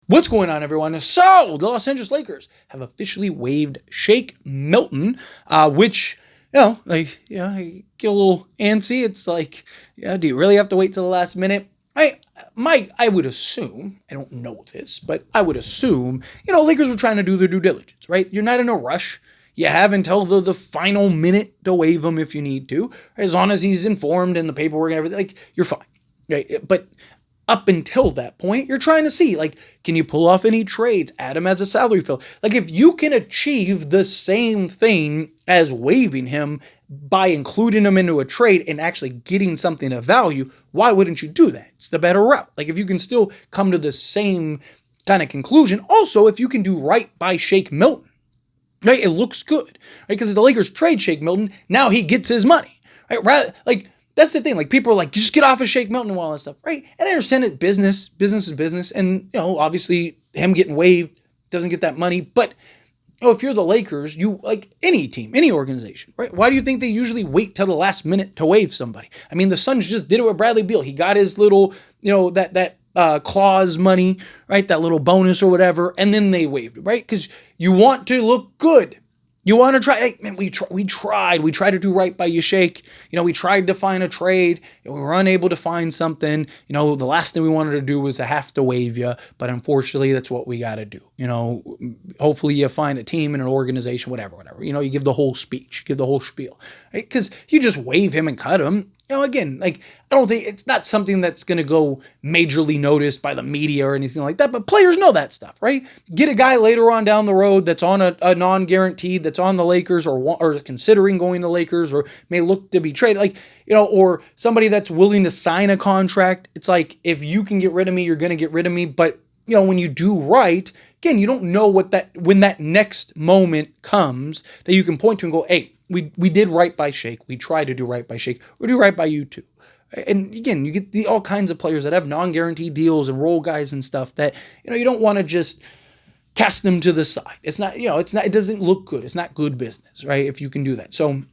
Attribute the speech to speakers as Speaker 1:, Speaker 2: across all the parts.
Speaker 1: What's going on, everyone? So, the Los Angeles Lakers have officially waived Shake Milton, which, I get a little antsy. It's like, do you really have to wait till the last minute? I would assume, I don't know this, but I would assume, Lakers were trying to do their due diligence, right? You're not in a rush. You have until the final minute to waive him if you need to, as long as he's informed and the paperwork and everything, like, you're fine. Right? But up until that point, you're trying to see, like, can you pull off any trades, add him as a salary fill? Like, if you can achieve the same thing as waiving him by including him into a trade and actually getting something of value, why wouldn't you do that? It's the better route. Like, if you can still come to the same kind of conclusion. Also, if you can do right by Shake Milton, right, it looks good, right? Because the Lakers trade Shake Milton, now he gets his money, right? That's the thing. Like, people are like, just get off of Shake Milton and all that stuff, right? And I understand that business is business. And, obviously him getting waived doesn't get that money. But, if you're the Lakers, you, like any team, any organization, right? Why do you think they usually wait till the last minute to waive somebody? I mean, the Suns just did it with Bradley Beal. He got his little, that clause money, right? That little bonus or whatever. And then they waived it, right? Because you want to look good. You want to try, hey, man, we tried to do right by you, Shake. We tried to find a trade. We were unable to find something. The last thing we wanted to do was to have to waive you. But unfortunately, that's what we got to do. Hopefully you find a team and an organization, whatever. You give the whole speech, give the whole spiel, right? Because you just waive him and cut him. Again, like, I don't think it's not something that's going to go majorly noticed by the media or anything like that, but players know that stuff, right? Get a guy later on down the road that's on a non-guaranteed, that's on the Lakers or considering going to Lakers or may look to be traded, or somebody that's willing to sign a contract. It's like, if you can get rid of me, you're going to get rid of me. But, when you do right, again, you don't know when that next moment comes that you can point to and go, hey, we did right by Shake. We tried to do right by Shake. We'll do right by you too. And again, you get all kinds of players that have non-guaranteed deals and role guys and stuff that, you don't want to just cast them to the side. It's not, it doesn't look good. It's not good business, right? If you can do that. So I'm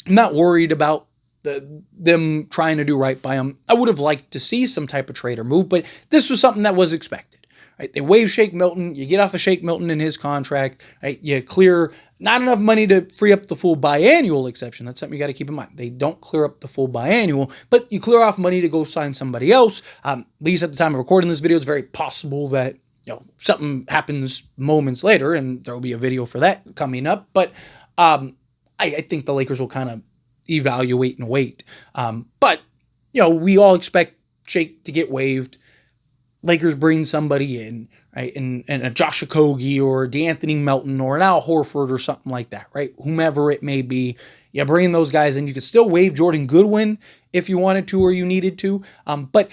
Speaker 1: not worried about them trying to do right by them. I would have liked to see some type of trade or move, but this was something that was expected. Right? They waive Shake Milton. You get off of Shake Milton in his contract. Right? You clear not enough money to free up the full biannual exception. That's something you got to keep in mind. They don't clear up the full biannual, but you clear off money to go sign somebody else. At least at the time of recording this video, it's very possible that something happens moments later, and there will be a video for that coming up. But I think the Lakers will kind of evaluate and wait. But we all expect Shake to get waived. Lakers bring somebody in, right, and a Josh Okogie or D'Anthony Melton or an Al Horford or something like that, right? Whomever it may be, you bring those guys in. You could still waive Jordan Goodwin if you wanted to or you needed to. But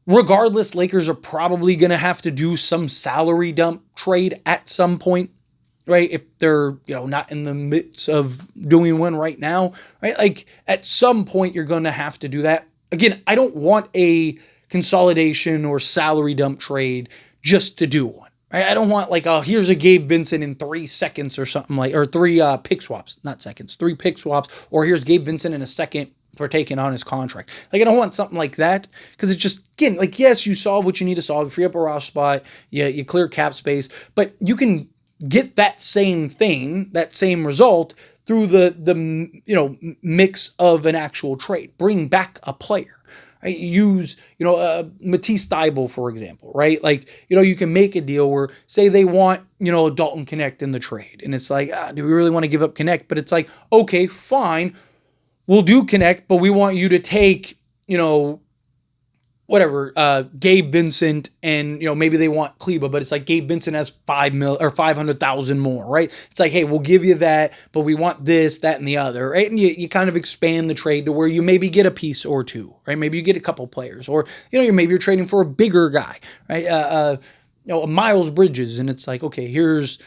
Speaker 1: regardless, Lakers are probably going to have to do some salary dump trade at some point, right? If they're, not in the midst of doing one right now, right? Like, at some point, you're going to have to do that. Again, I don't want a consolidation or salary dump trade just to do one. Right? I don't want here's a Gabe Vincent in 3 seconds or something or 3 pick swaps, not seconds, 3 pick swaps, or here's Gabe Vincent in a second for taking on his contract. I don't want something like that because it's just, again, yes, you solve what you need to solve, you free up a roster spot, you clear cap space, but you can get that same thing, that same result through the mix of an actual trade. Bring back a player. Right? Use, Matisse Thybulle, for example, right? You can make a deal where, say they want, Dalton Connect in the trade. And it's like, do we really want to give up Connect? But it's like, okay, fine. We'll do Connect, but we want you to take, Gabe Vincent and, maybe they want Kleba, but it's like Gabe Vincent has $5 million or 500,000 more, right? It's like, hey, we'll give you that, but we want this, that, and the other, right? And you kind of expand the trade to where you maybe get a piece or two, right? Maybe you get a couple players, or, maybe you're trading for a bigger guy, right? A Miles Bridges, and it's like, okay, here's,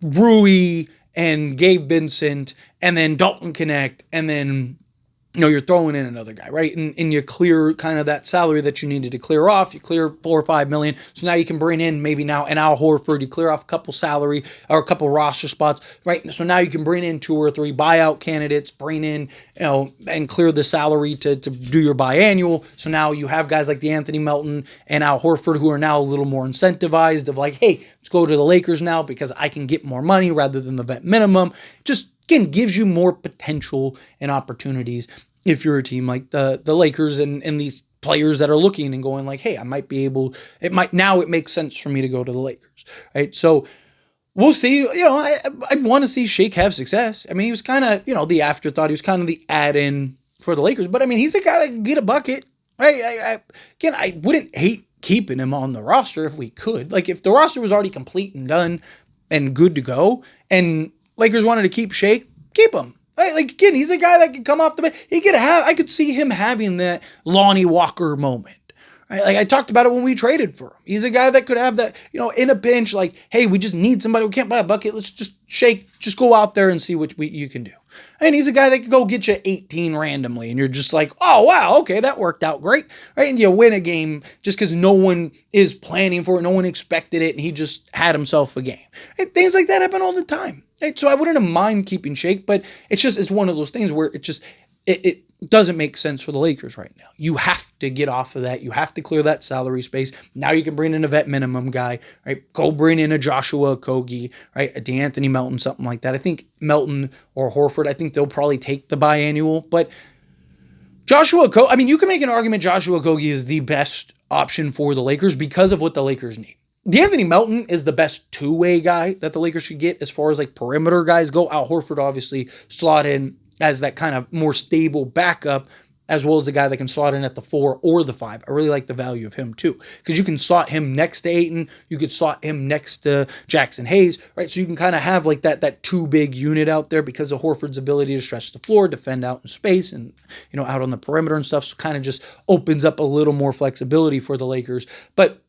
Speaker 1: Rui and Gabe Vincent, and then Dalton Connect, and then you're throwing in another guy, right? And you clear kind of that salary that you needed to clear off. You clear 4 or 5 million. So now you can bring in maybe now an Al Horford. You clear off a couple salary or a couple roster spots, right? So now you can bring in 2 or 3 buyout candidates, bring in, and clear the salary to do your biannual. So now you have guys like Anthony Melton and Al Horford who are now a little more incentivized of like, hey, let's go to the Lakers now because I can get more money rather than the vet minimum. Just, again, gives you more potential and opportunities if you're a team like the Lakers and these players that are looking and going like, hey, I might be able, it makes sense for me to go to the Lakers, right? So we'll see. I want to see Shake have success. I mean, he was kind of, the afterthought. He was kind of the add-in for the Lakers. But, I mean, he's a guy that can get a bucket, right? I wouldn't hate keeping him on the roster if we could. Like, if the roster was already complete and done and good to go and Lakers wanted to keep Shake, keep him. Like, again, he's a guy that could come off the bench. I could see him having that Lonnie Walker moment. Right? Like, I talked about it when we traded for him. He's a guy that could have that, in a pinch, like, hey, we just need somebody. We can't buy a bucket. Let's just go out there and see what you can do. And he's a guy that could go get you 18 randomly. And you're just like, oh, wow, okay, that worked out great. Right? And you win a game just because no one is planning for it. No one expected it. And he just had himself a game. And things like that happen all the time. Right? So I wouldn't mind keeping Shake, but it's one of those things where it doesn't make sense for the Lakers right now. You have to get off of that. You have to clear that salary space. Now you can bring in a vet minimum guy, right? Go bring in a Joshua Okogie, right? A DeAnthony Melton, something like that. I think Melton or Horford, I think they'll probably take the biannual, but Joshua Okogie, I mean, you can make an argument Joshua Okogie is the best option for the Lakers because of what the Lakers need. DeAnthony Melton is the best two-way guy that the Lakers should get as far as like perimeter guys go. Al Horford obviously slot in as that kind of more stable backup, as well as the guy that can slot in at the 4 or the 5. I really like the value of him too, because you can slot him next to Ayton, you could slot him next to Jackson Hayes, right? So you can kind of have like that two big unit out there because of Horford's ability to stretch the floor, defend out in space, and out on the perimeter and stuff. So kind of just opens up a little more flexibility for the Lakers, but.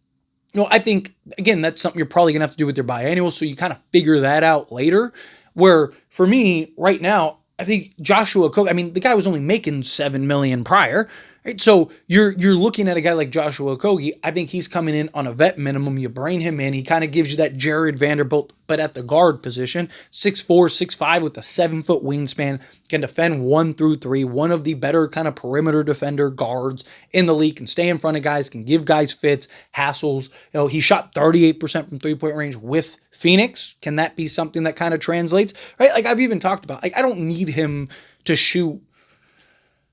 Speaker 1: I think, again, that's something you're probably going to have to do with your biannual, so you kind of figure that out later, where for me, right now, I think Joshua Okogie, I mean, the guy was only making $7 million prior, right? So you're looking at a guy like Joshua Okogie. I think he's coming in on a vet minimum. You bring him in. He kind of gives you that Jared Vanderbilt, but at the guard position, 6'4", 6'5", with a 7-foot wingspan, can defend 1 through 3, one of the better kind of perimeter defender guards in the league, can stay in front of guys, can give guys fits, hassles. He shot 38% from three-point range with Phoenix. Can that be something that kind of translates? Right? Like I've even talked about, like I don't need him to shoot,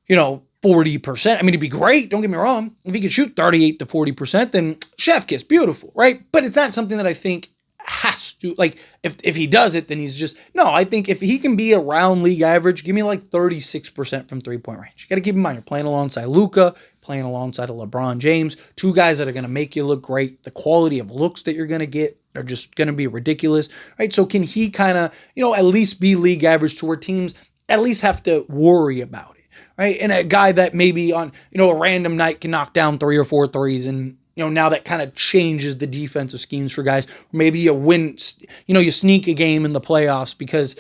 Speaker 1: 40%. I mean, it'd be great. Don't get me wrong. If he could shoot 38 to 40%, then chef kiss, beautiful, right? But it's not something that I think has to, like, if he does it, then he's just, no, I think if he can be around league average, give me like 36% from three-point range. You got to keep in mind, you're playing alongside Luka, playing alongside a LeBron James, two guys that are going to make you look great. The quality of looks that you're going to get are just going to be ridiculous, right? So can he kind of, at least be league average to where teams at least have to worry about it? Right. And a guy that maybe on, a random night can knock down 3 or 4 threes. And, now that kind of changes the defensive schemes for guys. Maybe you win, you sneak a game in the playoffs because,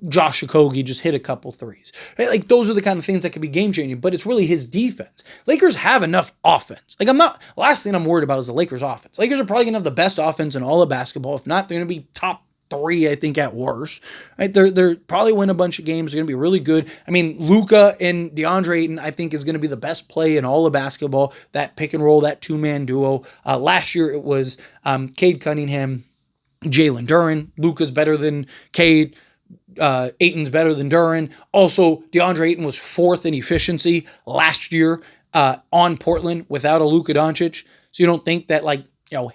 Speaker 1: Josh Okogie just hit a couple threes. Right? Like those are the kind of things that could be game changing, but it's really his defense. Lakers have enough offense. Like last thing I'm worried about is the Lakers offense. Lakers are probably going to have the best offense in all of basketball. If not, they're going to be top 3, I think, at worst. Right? They're probably win a bunch of games. They're going to be really good. I mean, Luka and DeAndre Ayton, I think, is going to be the best play in all of basketball. That pick and roll, that two-man duo. Last year, it was Cade Cunningham, Jalen Duren. Luka's better than Cade. Ayton's better than Duren. Also, DeAndre Ayton was 4th in efficiency last year on Portland without a Luka Doncic. So you don't think that, like,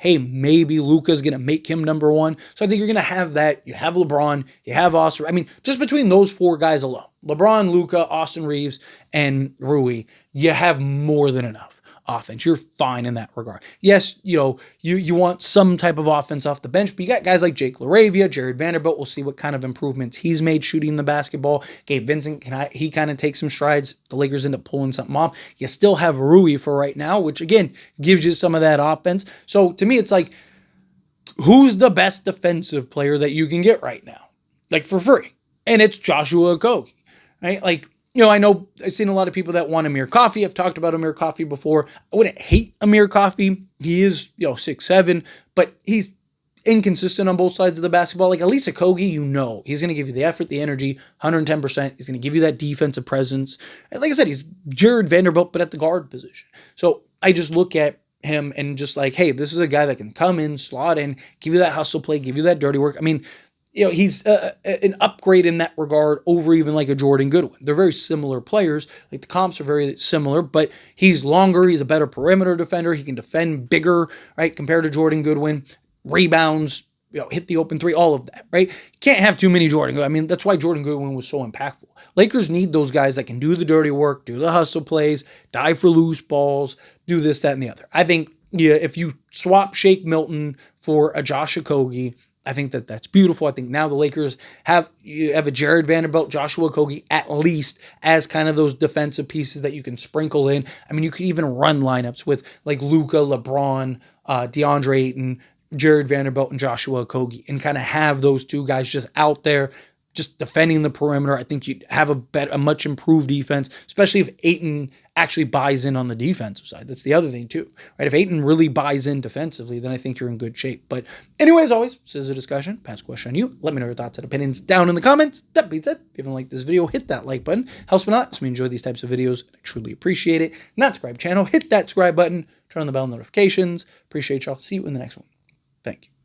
Speaker 1: hey, maybe Luka's going to make him number 1. So I think you're going to have that. You have LeBron, you have Austin. I mean, just between those 4 guys alone, LeBron, Luka, Austin Reeves, and Rui, you have more than enough offense. You're fine in that regard. Yes, you want some type of offense off the bench, but you got guys like Jake LaRavia, Jared Vanderbilt. We'll see what kind of improvements he's made shooting the basketball. Gabe Vincent, he kind of take some strides. The Lakers end up pulling something off. You still have Rui for right now, which again gives you some of that offense. So to me, it's like, who's the best defensive player that you can get right now? Like for free. And it's Joshua Okogie, right? Like, I know I've seen a lot of people that want Amir Coffey. I've talked about Amir Coffey before. I wouldn't hate Amir Coffey. He is, 6'7", but he's inconsistent on both sides of the basketball. Like Elisa Kogi, he's going to give you the effort, the energy, 110%. He's going to give you that defensive presence. And like I said, he's Jared Vanderbilt, but at the guard position. So I just look at him and just like, hey, this is a guy that can come in, slot in, give you that hustle play, give you that dirty work. I mean, he's an upgrade in that regard over even like a Jordan Goodwin. They're very similar players. Like the comps are very similar, but he's longer. He's a better perimeter defender. He can defend bigger, right? Compared to Jordan Goodwin. Rebounds, hit the open three, all of that, right? You can't have too many Jordan Goodwin. I mean, that's why Jordan Goodwin was so impactful. Lakers need those guys that can do the dirty work, do the hustle plays, dive for loose balls, do this, that, and the other. I think, if you swap Milton for a Josh Okogie, I think that's beautiful. I think now the Lakers have a Jared Vanderbilt, Joshua Okogie at least as kind of those defensive pieces that you can sprinkle in. I mean, you could even run lineups with like Luka, LeBron, DeAndre Ayton, Jared Vanderbilt, and Joshua Okogie, and kind of have those two guys just out there, just defending the perimeter. I think you'd have a much improved defense, especially if Ayton actually buys in on the defensive side. That's the other thing too, right? If Ayton really buys in defensively, then I think you're in good shape. But anyway, as always, this is a discussion. Pass a question on you. Let me know your thoughts and opinions down in the comments. That being said, if you haven't liked this video, hit that like button. Helps me a lot. Helps me enjoy these types of videos. I truly appreciate it. Not subscribe channel, hit that subscribe button. Turn on the bell notifications. Appreciate y'all. See you in the next one. Thank you.